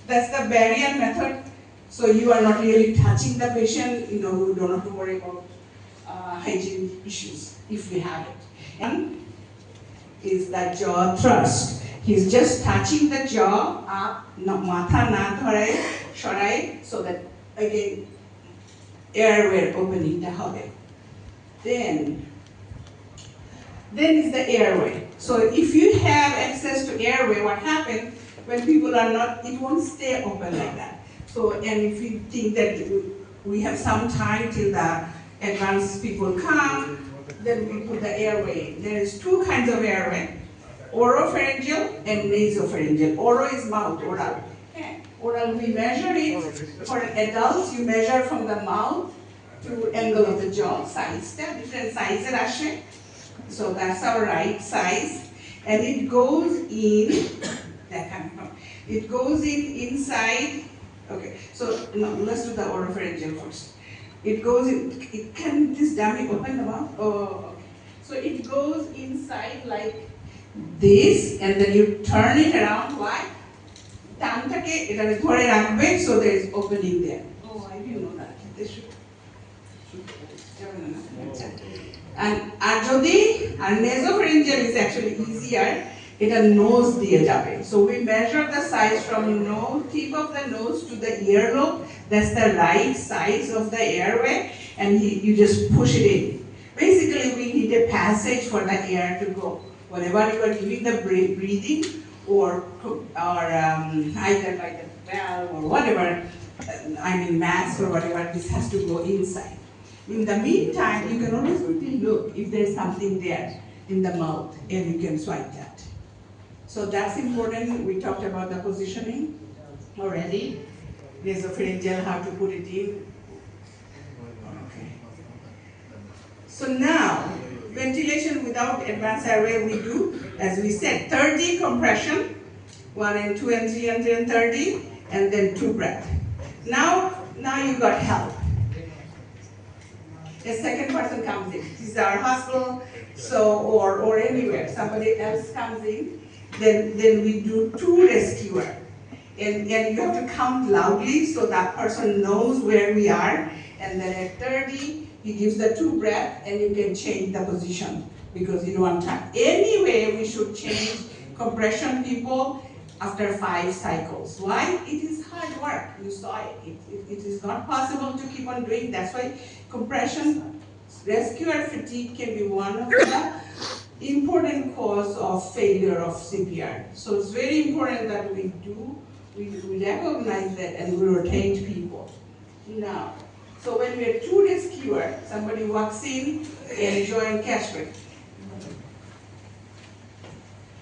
That's the barrier method. So you are not really touching the patient, you don't have to worry about hygiene issues if we have it. And is the jaw thrust. He's just touching the jaw up, matha na dharai, shorai, so that again airway opening the hobe. Then is the airway. So if you have access to airway, what happens when people are not, it won't stay open like that. So, and if you think that we have some time till the advanced people come, then we put the airway. There is two kinds of airway, oropharyngeal and nasopharyngeal. Oro is mouth, oral. Okay. Oral, we measure it. For adults, you measure from the mouth to angle of the jaw, size, different sizes ashe. So that's our right size. And it goes in, it goes inside, okay, so no, let's do the oropharyngeal first. It goes in, can this dummy open the mouth? Oh, okay. So it goes inside like this, and then you turn it around. Why? So there is opening there. Oh, I didn't know that. This should. And nasopharyngeal is actually easier. It a nose diye jabe. So we measure the size from tip of the nose to the earlobe. That's the right size of the airway, and you just push it in. Basically, we need a passage for the air to go. Whenever you are giving the breathing, or either like a valve or whatever, mask or whatever, this has to go inside. In the meantime, you can always quickly look if there's something there in the mouth, and you can swipe that. So that's important. We talked about the positioning already. Nasopharyngeal, how to put it in. Okay. So now, ventilation without advanced airway we do, as we said, 30 compression, 1 and 2 and 3 and 10 and 30, and then 2 breath. Now you got help. A second person comes in. This is our hospital, so or anywhere. Somebody else comes in, then we do 2 rescuer. And you have to count loudly so that person knows where we are. And then at 30, he gives the 2 breath, and you can change the position because you don't want time. Anyway, we should change compression people after 5 cycles. Why? It is hard work. You saw it. It is not possible to keep on doing. That's why compression, rescuer fatigue can be one of the important cause of failure of CPR. So it's very important that we recognize that and we rotate people. Now, so when we have 2 rescuer, somebody walks in and join cash break.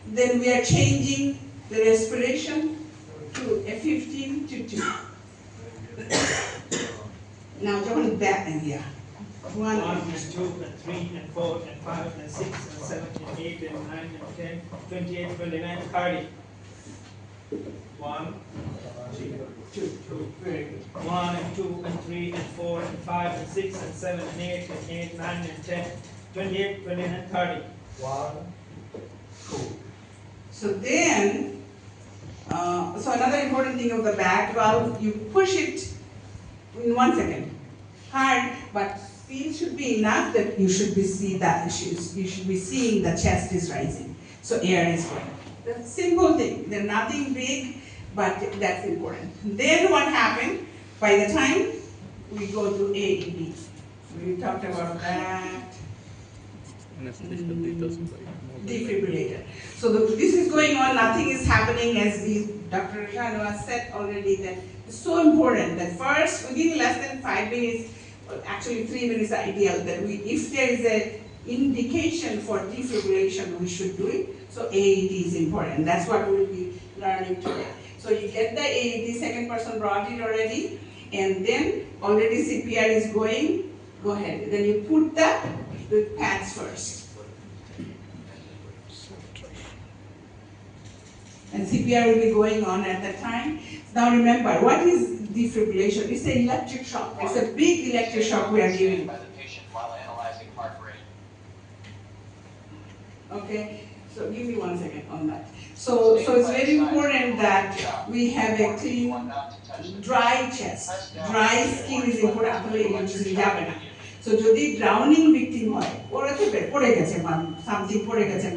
Then we are changing the respiration to a 15 to 2. Now join back in here. 1 and 2 and 3 and 4 and 5 and 6 and 7 and 8 and 9 and 10, 28, 29, 30. 1, 2, 1 and 2 and 3 and 4 and 5 and 6 and 7 and 8 and 8, 9 and 10, 28, 29, 30. 1, 2. So then, so another important thing of the back valve, you push it in 1 second. Hard, but speed should be enough that you should be seeing the chest is rising. So air is going. That's a simple thing. There's nothing big, but that's important. Then what happened? By the time we go to AED, we talked about that. Defibrillator. So this is going on, nothing is happening, as Dr. Rashanu said already, that it's so important that first, within less than 5 minutes, well, actually 3 minutes ideal, that if there is an indication for defibrillation, we should do it. So AED is important. That's what we'll be learning today. So you get the AED, second person brought it already, and then already CPR is going, go ahead. Then you put the pads first. And CPR will be going on at that time. Now remember, what is defibrillation? It's an electric shock. It's a big electric shock we are giving. By the patient while analyzing heart rate. Okay, so give me 1 second on that. So it's very important that we have a clean, dry chest. Dry skin is important. আসলে এই যাবে না। So যদি drowning victim হয়, ওরা তো পড়ে গেছে something পড়ে গেছে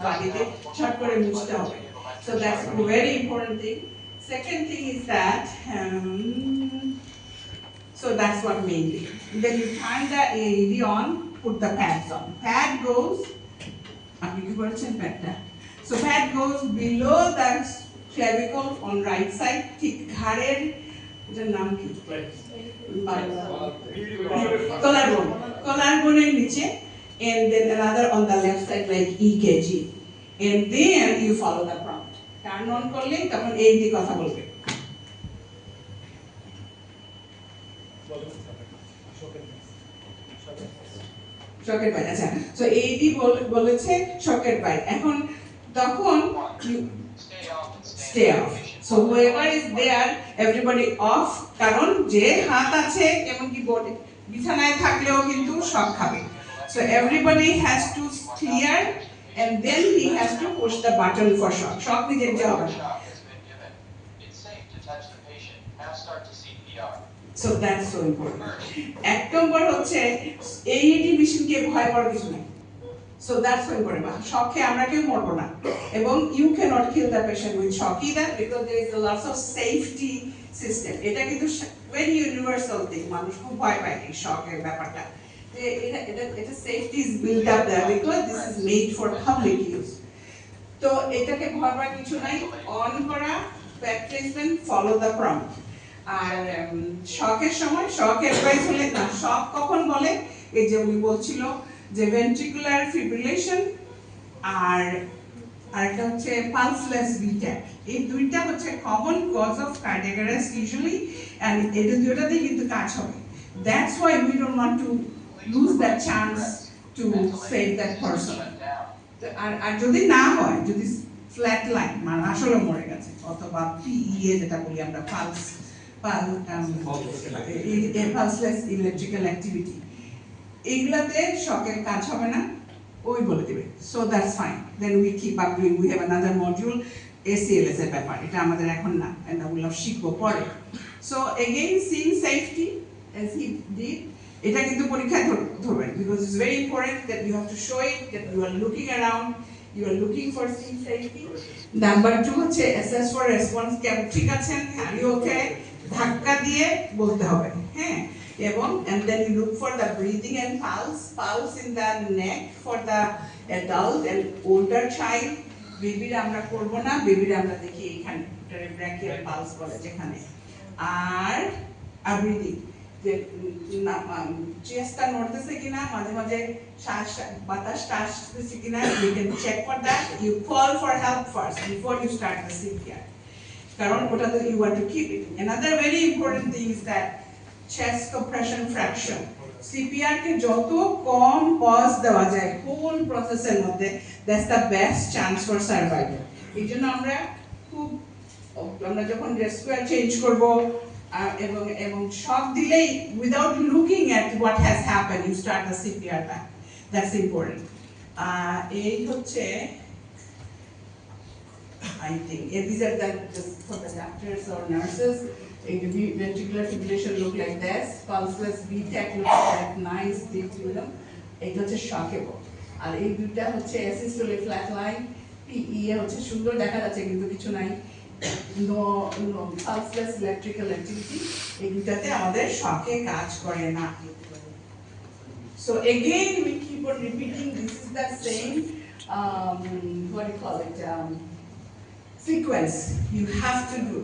বাড়িতে শর্ট করে মুছতে হবে। So that's a very important thing. Second thing is that so that's what mainly. Then you turn the AED on, put the pads on. Pad goes, আপনি কি বলছেন প্যাডটা? So pad goes below the clavicle on right side, ঠিক ঘাড়ের এটার নাম কি? Collarboneের নিচে, and then another on the left side like EKG. And then you follow the prompt. Turn on করলে তখন AED কথা বলবে। শকের বাইট, আচ্ছা। So AED বলেছে শকের বাইট। এখন তখন stay off. So whoever is there, everybody off, কারণ যে হাত আছে এমনকি বডি বিছানায় থাকলেও কিন্তু শক খাবে। So everybody has to clear and then he has to push the button for shock. Shock নিজে নিজে হবে না। So that's so important. এক নম্বর হচ্ছে AED মেশিনকে ভয় পাওয়ার কিছু নেই। So that's so important. শকে আমরা কেউ মরবো না। এবং you cannot kill the patient with shock either because there is a lot of safety system. এটা কিন্তু very universal thing. মানুষ খুব ভয় পায় এই শকের ব্যাপারটা। এটা safety is built up there because this is made for public use. তো এটাকে ভয় পাওয়ার কিছু নাই। অন করা, pad placement, follow the prompt. আর শকের সময় শক অ্যাডভাইস হলে না, শক কখন বলে এই যে উনি বলছিল যে ventricular fibrillation আর আরেকটা হচ্ছে pulseless VTAC, এই দুইটা হচ্ছে common cause of cardiac arrest usually, and এটা দুটোতেই কিন্তু কাজ হবে। That's why we don't want to lose that chance to save that person. আর যদি না হয়, যদি ফ্ল্যাট লাইন মানে আসলে মরে গেছে অথবা PEA যেটা বলি আমরা pulseless electrical activity, এগুলাতে শকের কাজ হবে না, ওই বলে দিবে। So that's fine. Then we keep up doing. We have another module, ACLS এর ব্যাপার, এটা আমাদের এখন না, and I will শিখবো পরে। So again, seeing safety as he did, এটা কিন্তু পরীক্ষায় ধরবেন because it's very important that you have to show it that you are looking around, you are looking for seeing safety. Number 2 হচ্ছে assess for response, কেমন ঠিক আছেন, are you okay, ধাক্কা দিয়ে বলতে হবে, হ্যাঁ। এবং and then you look for the breathing and pulse in the neck for the adult and older child. বেবির আমরা করব না, বেবির আমরা দেখি এখানে brachial pulse বলে যেখানে, আর breathing যে চেস্টটা নড়তেছে কিনা, মাঝে মাঝে শ্বাস বাতাসটা আসতেছে কিনা, you can check for that. You call for help first before you start the CPR, কারণ ওটা তো you want to keep it. Another very important thing is that chest compression fraction. CPR কে যত কম পজ দেওয়া যায় whole process এর মধ্যে, that's the best chance for survival. এই জন্য আমরা যখন রেস্পিয়ার চেঞ্জ করব এবং শক দিলেই without looking at what has happened you start the CPR back. That's important. এই হচ্ছে I think these are just for the doctors or nurses. Ventricular fibrillation look like this, pulseless VTAC looks like nice deep rhythm. এটা হচ্ছে shockable. আর এই দুইটা হচ্ছে asystole flat line, PEA হচ্ছে সুন্দর দেখা যাচ্ছে কিন্তু কিছু নাই, no pulseless electrical activity, এই দুটাতে আমাদের শকে কাজ করে না। So again we keep on repeating, this is the same what do you call it, sequence you have to do.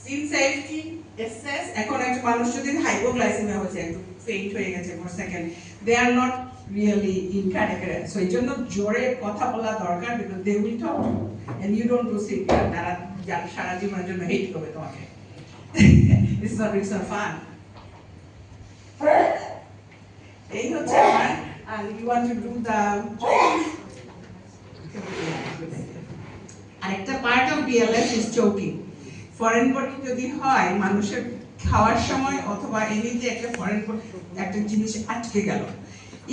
Scene safety, assess. এখন একটা মানুষ যদি হাইপোগ্লাইসেমিয়া হয়েছে, একটু ফেইন্ট হয়ে গেছে for second, they are not really in cardiac arrest. So এই জন্য জোরে কথা বলা দরকার because they will talk and you don't do CPR, তারা সারা জীবনের জন্য হেট করবে তোমাকে। It's not fun. এই হচ্ছে আমার, and you want to do the আরেকটা part of BLS is choking. Foreign body যদি হয়, মানুষের খাওয়ার সময় অথবা এমনিতে একটা ফরেন একটা জিনিস আটকে গেল,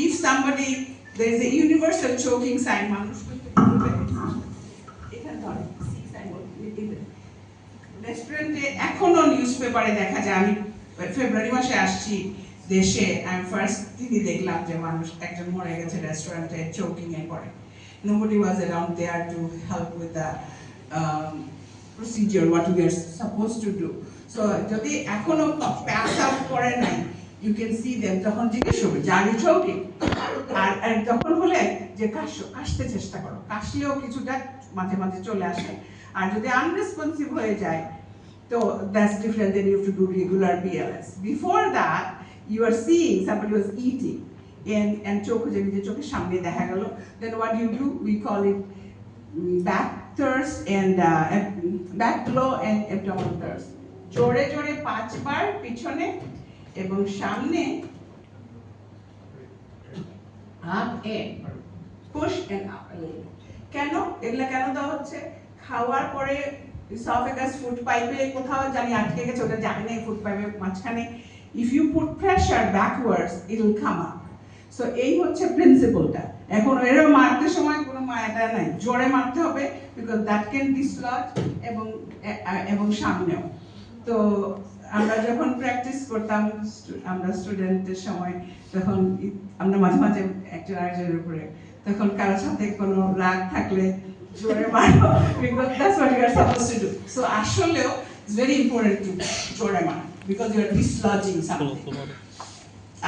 if somebody there is a universal choking sign, মানুষ এখানে ধরে রেস্টুরেন্টে এখনো নিউজ পেপারে দেখা যায়, আমি ফেব্রুয়ারি মাসে আসছি দেশে, আমি ফার্স্ট দিনই দেখলাম যে মানুষ একজন মরে গেছে রেস্টুরেন্টে চোকিং এ পড়ে। Nobody was around there to help with the procedure what we are supposed to do. So যদি এখনো pass out করে নাই, you can see them তখন জিজ্ঞেস করবে যে আমি choking, আর তখন হলে যে কাশতে চেষ্টা করো, কাশলেও কিছুটা মাঝে মাঝে চলে আসে, আর যদি আনরেসপন্সিভ হয়ে যায় তো that's different, then you have to do regular BLS. Before that you are seeing somebody was eating and চোখ যে চোখের সামনে দেখা গেল, then what do? We call it back thirst and back blow and abdominal thirst. জোরে জোরে 5 বার পিছনে এবং সামনে, up and push and up a little. কেন এগুলা কেন দেওয়া হচ্ছে? খাওয়ার পরে esophagus ফুড পাইপে কোথাও জানি আটকে গেছে, ওটা জানি না ফুড পাইপের মাঝখানে, if you put pressure backwards it will come up. So এই হচ্ছে প্রিন্সিপলটা। এখন এর মারতে সময় কোনো মায়াটা নাই, জোরে মারতে হবে because that can dislodge এবং সামনেও। তো আমরা যখন প্র্যাকটিস করতাম আমরা স্টুডেন্টদের সময়, তখন আমরা মাঝে মাঝে একজন আরেকজনের উপরে, তখন কারোর সাথে কোনো রাগ থাকলে জোরে মারো because that's what you are supposed to do. So আসলেও it's very important to জোরে মারো because you are dislodging something.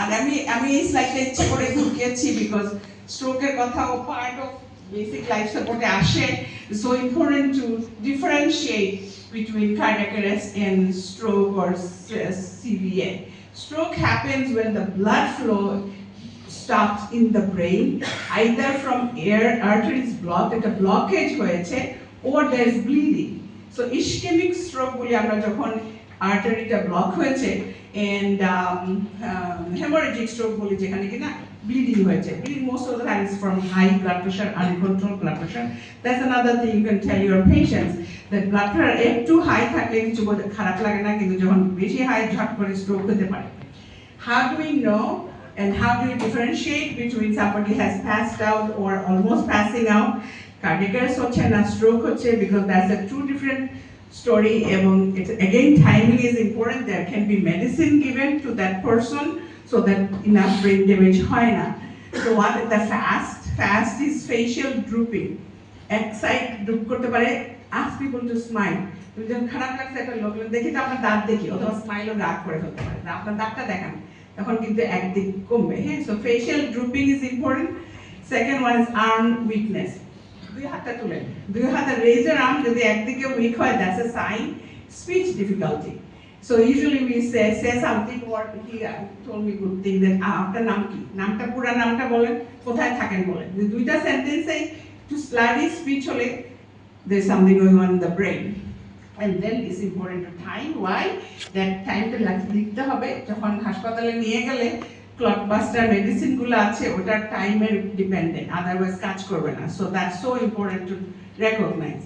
আর আমি এই স্লাইডটা ইচ্ছে করে ঢুকিয়েছি because স্ট্রোকের কথাও পার্ট অফ বেসিক লাইফ সাপোর্টে আসে. It's so important to differentiate between cardiac arrest and stroke or CVA. Stroke happens when the blood flow stops in the brain, either from arteries blocked, একটা blockage হয়েছে, or there is bleeding. So ischemic stroke বলি আমরা যখন আর্টারিটা block হয়েছে, and hemorrhagic stroke বলি যেখানে কিনা bleeding হয়েছে. Bleeding most of the time is from high blood pressure, uncontrolled blood pressure. That's another thing you can tell your patients, that blood pressure একটু high থাকলে কিছু খারাপ লাগে না, কিন্তু যখন বেশি হাই ঝট করে স্ট্রোক হতে পারে. How do we know and how do we differentiate between somebody has passed out or almost passing out? Cardiac arrest হচ্ছে না stroke হচ্ছে, because that's a two different story. এবং again timing is important. There can be medicine given to that person so that enough brain damage হয় না. So what is the fast is facial drooping. এক side droop করতে পারে. Ask people to smile. তুমি যখন খারাপ লাগছে একটা লোক দেখি তো আপনার দাঁত দেখি, অথবা স্মাইলও রাগ করে ফেলতে পারে, আপনার দাঁতটা দেখান, তখন কিন্তু একদিক কমবে। হ্যাঁ, so facial drooping is important. Second one is arm weakness. দুই হাতটা তুলেন, দুই হাতে raise your arm, যদি একদিকে weak হয় that's a sign. Speech difficulty. So usually we say something, or he told me good thing that আপনার নাম কি, নামটা পুরা নামটা বলেন, কোথায় থাকেন বলেন। দুইটা সেন্টেন্সে to slurry speech হলে there's something going on in the brain. And then it's important to time. Why? That time টা লিখতে হবে, যখন হাসপাতালে নিয়ে গেলে clot buster medicine গুলো আছে ওটার টাইমের ডিপেন্ডেন্ট, আদারওয়াইজ কাজ করবে না. So that's so important to recognize.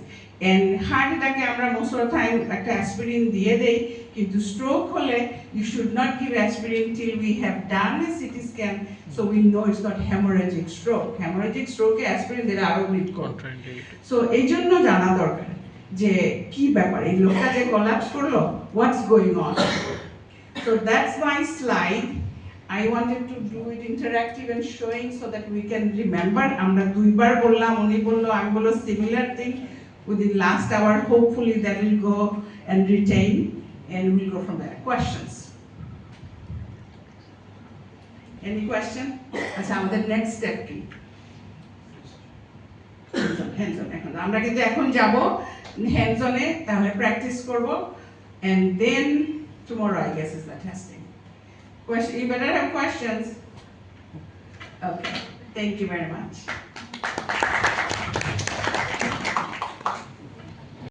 And heart অ্যাটাকে আমরা most of the time একটা অ্যাসপিরিন দিয়ে দেই, কিন্তু স্ট্রোক হলে you should not give aspirin till we have done a CT scan so we know it's not hemorrhagic stroke. Hemorrhagic stroke A aspirin দিলে আরো bleed করবে. So এই জন্য জানা দরকার যে কি ব্যাপার, এই লোকটা যে কোলাপস করলো, what's going on. So that's my slide. I wanted to do it interactive and showing so that we can remember. আমরা দুইবার বললাম, উনি বললো, আমি বললো, similar thing within last hour. Hopefully that will go and retain, and we'll go from there. Questions? Any question? আচ্ছা, আমাদের next step কি? Hands on. এখন আমরা কিন্তু এখন যাব hands on এ, তাহলে প্র্যাকটিস করব, and then tomorrow I guess is the testing. You better have questions. Okay, thank you very much.